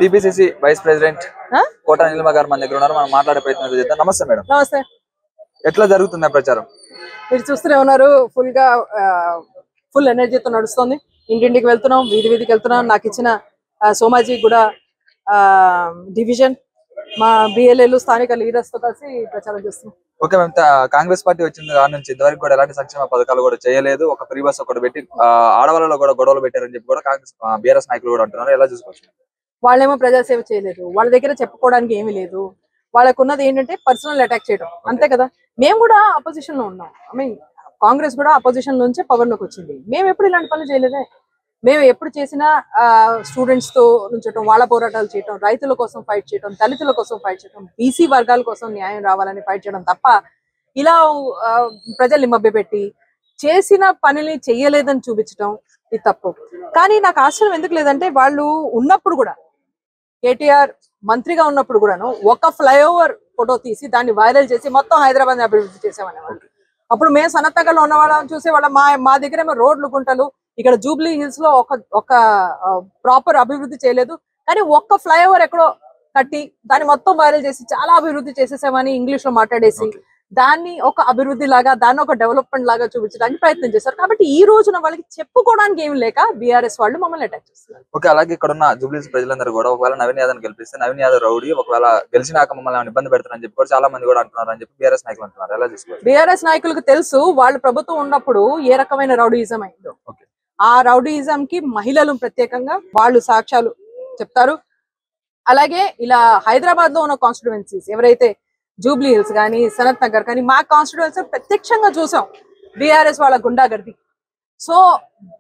TPCC vice president కోట నీలిమ గారు మన దగ్గర ఉన్నారు. మనం మాట్లాడే ప్రయత్నం చేద్దాం. నమస్తే మేడం. నమస్తే. ఎట్లా జరుగుతుంది ప్రచారం? మీరు చూస్తూనే ఉన్నారు, ఫుల్ ఎనర్జీతో నడుస్తుంది. ఇంటింటికి వెళ్తున్నాం, వీధి వీధికి వెళ్తున్నాం. నాకు ఇచ్చిన సోమాజీ కూడా డివిజన్ మా బిఎల్ఏలు స్థానిక లీడర్స్ తో కలిసి ప్రచారం చేస్తున్నాం. ఓకే మేము కాంగ్రెస్ పార్టీ వచ్చింది కాడ నుంచి ఇంతవరకు కూడా ఎలాంటి సంక్షేమ పథకాలు కూడా చేయలేదు. ఒక ఫ్రీ బస్ ఒకటి పెట్టి ఆడవాళ్ళలో కూడా గొడవలు పెట్టారని చెప్పి కూడా కాంగ్రెస్ బీఆర్ఎస్ నాయకులు కూడా అంటున్నారు. ఎలా చూసుకోవచ్చు? వాళ్ళేమో ప్రజాసేవ చేయలేదు, వాళ్ళ దగ్గర చెప్పుకోవడానికి ఏమీ లేదు. వాళ్ళకు ఉన్నది ఏంటంటే పర్సనల్ అటాక్ చేయడం, అంతే కదా. మేము కూడా అపోజిషన్ లో ఉన్నాం. కాంగ్రెస్ కూడా అపోజిషన్ నుంచే పవర్ లోకి వచ్చింది. మేము ఎప్పుడు ఇలాంటి పనులు చేయలేదే. మేము ఎప్పుడు చేసినా స్టూడెంట్స్ తో నుంచడం, వాళ్ళ పోరాటాలు చేయడం, రైతుల కోసం ఫైట్ చేయడం, దళితుల కోసం ఫైట్ చేయడం, బీసీ వర్గాల కోసం న్యాయం రావాలని ఫైట్ చేయడం తప్ప ఇలా ప్రజల్ని మభ్యపెట్టి చేసిన పనిని చెయ్యలేదని చూపించడం ఇది తప్పు. కానీ నాకు ఆశ్చర్యం ఎందుకు లేదంటే, వాళ్ళు ఉన్నప్పుడు కూడా కేటీఆర్ మంత్రిగా ఉన్నప్పుడు కూడాను ఒక ఫ్లైఓవర్ ఫోటో తీసి దాన్ని వైరల్ చేసి మొత్తం హైదరాబాద్ ని అభివృద్ధి చేసామనేవాళ్ళు. అప్పుడు మేము సనత్ నగర్ లో ఉన్న వాళ్ళని చూసే వాళ్ళ మా దగ్గర ఏమో రోడ్లు గుంటలు, ఇక్కడ జూబ్లీ హిల్స్ లో ఒక ప్రాపర్ అభివృద్ధి చేయలేదు. కానీ ఒక్క ఫ్లైఓవర్ ఎక్కడో కట్టి దాన్ని మొత్తం వైరల్ చేసి చాలా అభివృద్ధి చేసేసామని ఇంగ్లీష్ లో మాట్లాడేసి దాన్ని ఒక అభివృద్ధి లాగా, దాన్ని ఒక డెవలప్మెంట్ లాగా చూపించడానికి ప్రయత్నం చేశారు. కాబట్టి ఈ రోజున వాళ్ళకి చెప్పుకోవడానికి ఏం లేక బీఆర్ఎస్ వాళ్ళు మమ్మల్ని అటాక్ చేస్తున్నారు. ఓకే, అలాగే ఇక్కడ ఉన్న జూబ్లీస్ ప్రజలందరూ కూడా ఒకవేళ నవీన్ యాదవ్ గెలిపిస్తే నవీన్ యాదవ్ రౌడీ, ఒకవేళ గెలిచినాక మమ్మల్ని ఇబ్బంది పెడతారని చెప్పి కూడా చాలా మంది కూడా అంటున్నారు అని చెప్పి బీఆర్ఎస్ నాయకులు అంటున్నారు. ఎలా చూసుకోవాలి? బీఆర్ఎస్ నాయకులకు తెలుసు వాళ్ళు ప్రభుత్వం ఉన్నప్పుడు ఏ రకమైన రౌడీయిజం అయిందో. ఆ రౌడీయిజం కి మహిళలు ప్రత్యేకంగా వాళ్ళు సాక్ష్యాలు చెప్తారు. అలాగే ఇలా హైదరాబాద్ లో ఉన్న కాన్స్టిట్యువెన్సీస్ ఎవరైతే జూబ్లీ హిల్స్ కానీ సనత్ నగర్ కానీ మా కాన్స్టిట్యువెన్సీ ప్రత్యక్షంగా చూసాం బీఆర్ఎస్ వాళ్ళ గుండాగర్ది. సో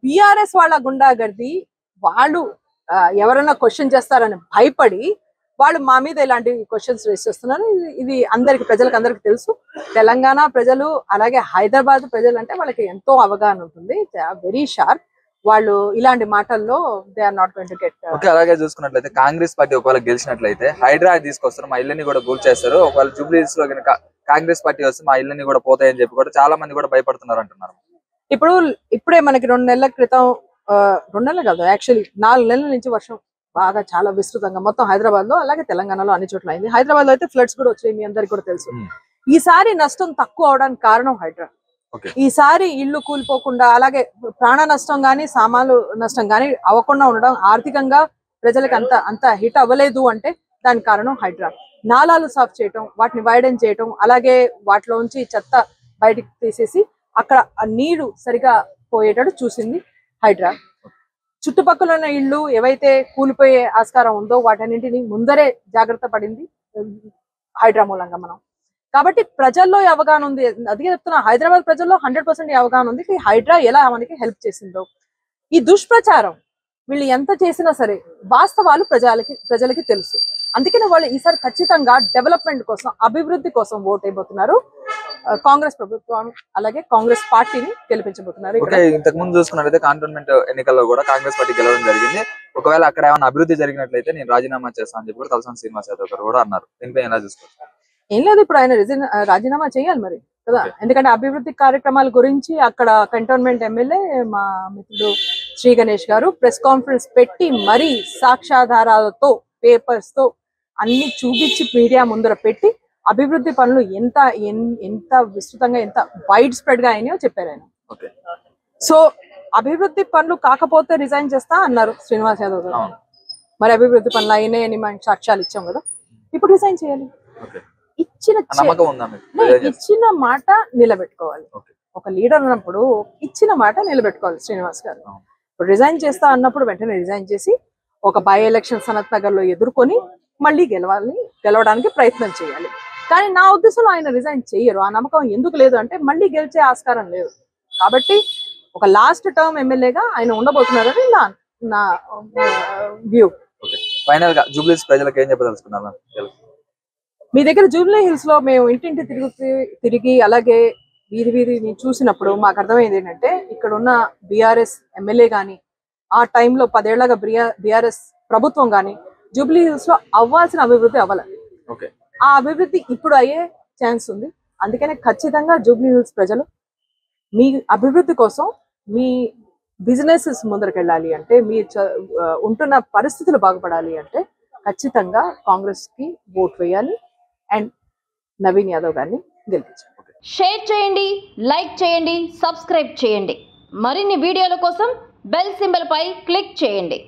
బీఆర్ఎస్ వాళ్ళ గుండాగర్ది వాళ్ళు ఎవరైనా క్వశ్చన్ చేస్తారని భయపడి వాళ్ళు మా మీద ఇలాంటి క్వశ్చన్స్ రేస్ చేస్తున్నారు. ఇది ప్రజలకు అందరికి తెలుసు. తెలంగాణ ప్రజలు అలాగే హైదరాబాద్ ప్రజలు అంటే వాళ్ళకి ఎంతో అవగాహన ఉంటుంది. Very sharp. వాళ్ళు ఇలాంటి మాటల్లో they are not going to get. Okay, అలాగే చూసుకున్నట్లయితే కాంగ్రెస్ పార్టీ ఒకవేళ గెలిచినట్లయితే హైడ్రా తీసుకొస్తారు, మా ఇళ్ళని కూడా కూల్ చేస్తారు. ఒకవేళ జూబ్లీస్ లో కనుక కాంగ్రెస్ పార్టీ వస్తే మా ఇళ్ళని కూడా పోతాయని చెప్పి కూడా చాలా మంది కూడా భయపడుతున్నారు అంటున్నారు. ఇప్పుడే మనకి 2 నెలల క్రితం, 2 నెలలు కాదు యాక్చువల్లీ 4 నెలల నుంచి వర్షం బాగా చాలా విస్తృతంగా మొత్తం హైదరాబాద్ లో అలాగే తెలంగాణలో అన్ని చోట్ల అయింది. హైదరాబాద్ లో అయితే ఫ్లడ్స్ కూడా వచ్చాయి, మీ అందరికి కూడా తెలుసు. ఈసారి నష్టం తక్కువ అవడానికి కారణం హైడ్రా. ఈసారి ఇల్లు కూలిపోకుండా అలాగే ప్రాణ నష్టం గానీ సామాన్లు నష్టం గానీ అవ్వకుండా ఉండడం, ఆర్థికంగా ప్రజలకు అంత హిట్ అవ్వలేదు అంటే దానికి కారణం హైడ్రా. నాలాలు సాఫ్ చేయటం, వాటిని వైడెన్ చేయటం, అలాగే వాటిలోంచి చెత్త బయటికి తీసేసి అక్కడ నీరు సరిగా పోయేటట్టు చూసింది హైడ్రా. చుట్టుపక్కల ఉన్న ఇళ్ళు ఏవైతే కూలిపోయే ఆస్కారం ఉందో వాటన్నింటినీ ముందరే జాగ్రత్త పడింది హైడ్రా మూలంగా మనం. కాబట్టి ప్రజల్లో అవగాహన ఉంది. అదే చెప్తున్నా, హైదరాబాద్ ప్రజల్లో 100% అవగాహన ఉంది హైడ్రా ఎలా మనకి హెల్ప్ చేసిందో. ఈ దుష్ప్రచారం వీళ్ళు ఎంత చేసినా సరే వాస్తవాలు ప్రజలకి తెలుసు. అందుకనే వాళ్ళు ఈసారి ఖచ్చితంగా డెవలప్మెంట్ కోసం, అభివృద్ధి కోసం ఓట్ అయిపోతున్నారు. కాంగ్రెస్ ప్రభుత్వం అలాగే కాంగ్రెస్ పార్టీని గెలిపించబోతున్నారు. ఇంతకు ముందు చూసుకున్నట్లయితే కాంటోన్మెంట్ ఎన్నికల్లో కూడా కాంగ్రెస్ పార్టీ గెలవడం జరిగింది. ఒకవేళ అక్కడ ఏమైనా అభివృద్ధి జరిగినట్లయితే నేను రాజీనామా చేస్తాను అని చెప్పి కూడా తలసాని శ్రీనివాస్ యాదవ్ గారు కూడా అన్నారు. దీనిపై ఎలా చూసుకోవచ్చు? ఏం లేదు, ఇప్పుడు ఆయన రాజీనామా చేయాలి మరి కదా. ఎందుకంటే అభివృద్ధి కార్యక్రమాల గురించి అక్కడ కంటోన్మెంట్ ఎమ్మెల్యే మా మిత్రుడు శ్రీ గణేష్ గారు ప్రెస్ కాన్ఫరెన్స్ పెట్టి మరీ సాక్ష్యాధారాలతో పేపర్స్ తో అన్ని చూపించి మీడియా ముందర పెట్టి అభివృద్ధి పనులు ఎంత విస్తృతంగా ఎంత వైడ్ స్ప్రెడ్ గా అయినాయో చెప్పారు ఆయన. సో అభివృద్ధి పనులు కాకపోతే రిజైన్ చేస్తా అన్నారు శ్రీనివాస్ యాదవ్ గారు. మరి అభివృద్ధి పనులు అయినాయని మనం సాక్ష్యాలు ఇచ్చాం కదా, ఇప్పుడు రిజైన్ చేయాలి. ఇచ్చిన మాట నిలబెట్టుకోవాలి. ఒక లీడర్ అన్నప్పుడు ఇచ్చిన మాట నిలబెట్టుకోవాలి శ్రీనివాస్ గారు. ఇప్పుడు రిజైన్ చేస్తా అన్నప్పుడు వెంటనే రిజైన్ చేసి ఒక బై ఎలక్షన్ సనత్ నగర్ లో ఎదుర్కొని మళ్ళీ గెలవడానికి ప్రయత్నం చేయాలి. కానీ నా ఉద్దేశంలో ఆయన రిజైన్ చేయరు. ఆ నమ్మకం ఎందుకు లేదు అంటే మళ్ళీ గెలిచే ఆస్కారం లేదు. కాబట్టి ఒక లాస్ట్ టర్మ్ ఎమ్మెల్యేగా ఆయన ఉండబోతున్నారని నా వ్యూ. ఫైనల్ గా జూబ్లీస్ ప్రజలకు ఏం చెప్పదలుచుకున్నారు? మీ దగ్గర జూబ్లీ హిల్స్ లో మేము ఇంటింటి తిరిగి అలాగే వీధిని చూసినప్పుడు మాకు అర్థమైంది ఏంటంటే, ఇక్కడ ఉన్న బీఆర్ఎస్ ఎమ్మెల్యే గాని ఆ టైంలో 10 ఏళ్లగా బీఆర్ఎస్ ప్రభుత్వం గాని జూబ్లీ హిల్స్ లో అవ్వాల్సిన అభివృద్ధి అవ్వాలి. ఆ అభివృద్ధి ఇప్పుడు అయ్యే ఛాన్స్ ఉంది. అందుకనే ఖచ్చితంగా జూబ్లీ హిల్స్ ప్రజలు మీ అభివృద్ధి కోసం, మీ బిజినెసెస్ ముందరకెళ్ళాలి అంటే, మీ ఉంటున్న పరిస్థితులు బాగుపడాలి అంటే ఖచ్చితంగా కాంగ్రెస్ కి ఓట్ వేయాలి అండ్ నవీన్ యాదవ్ గారిని గెలిపించాలి. షేర్ చేయండి, లైక్ చేయండి, సబ్స్క్రైబ్ చేయండి. మరిన్ని వీడియోల కోసం బెల్ సింబల్ పై క్లిక్ చేయండి.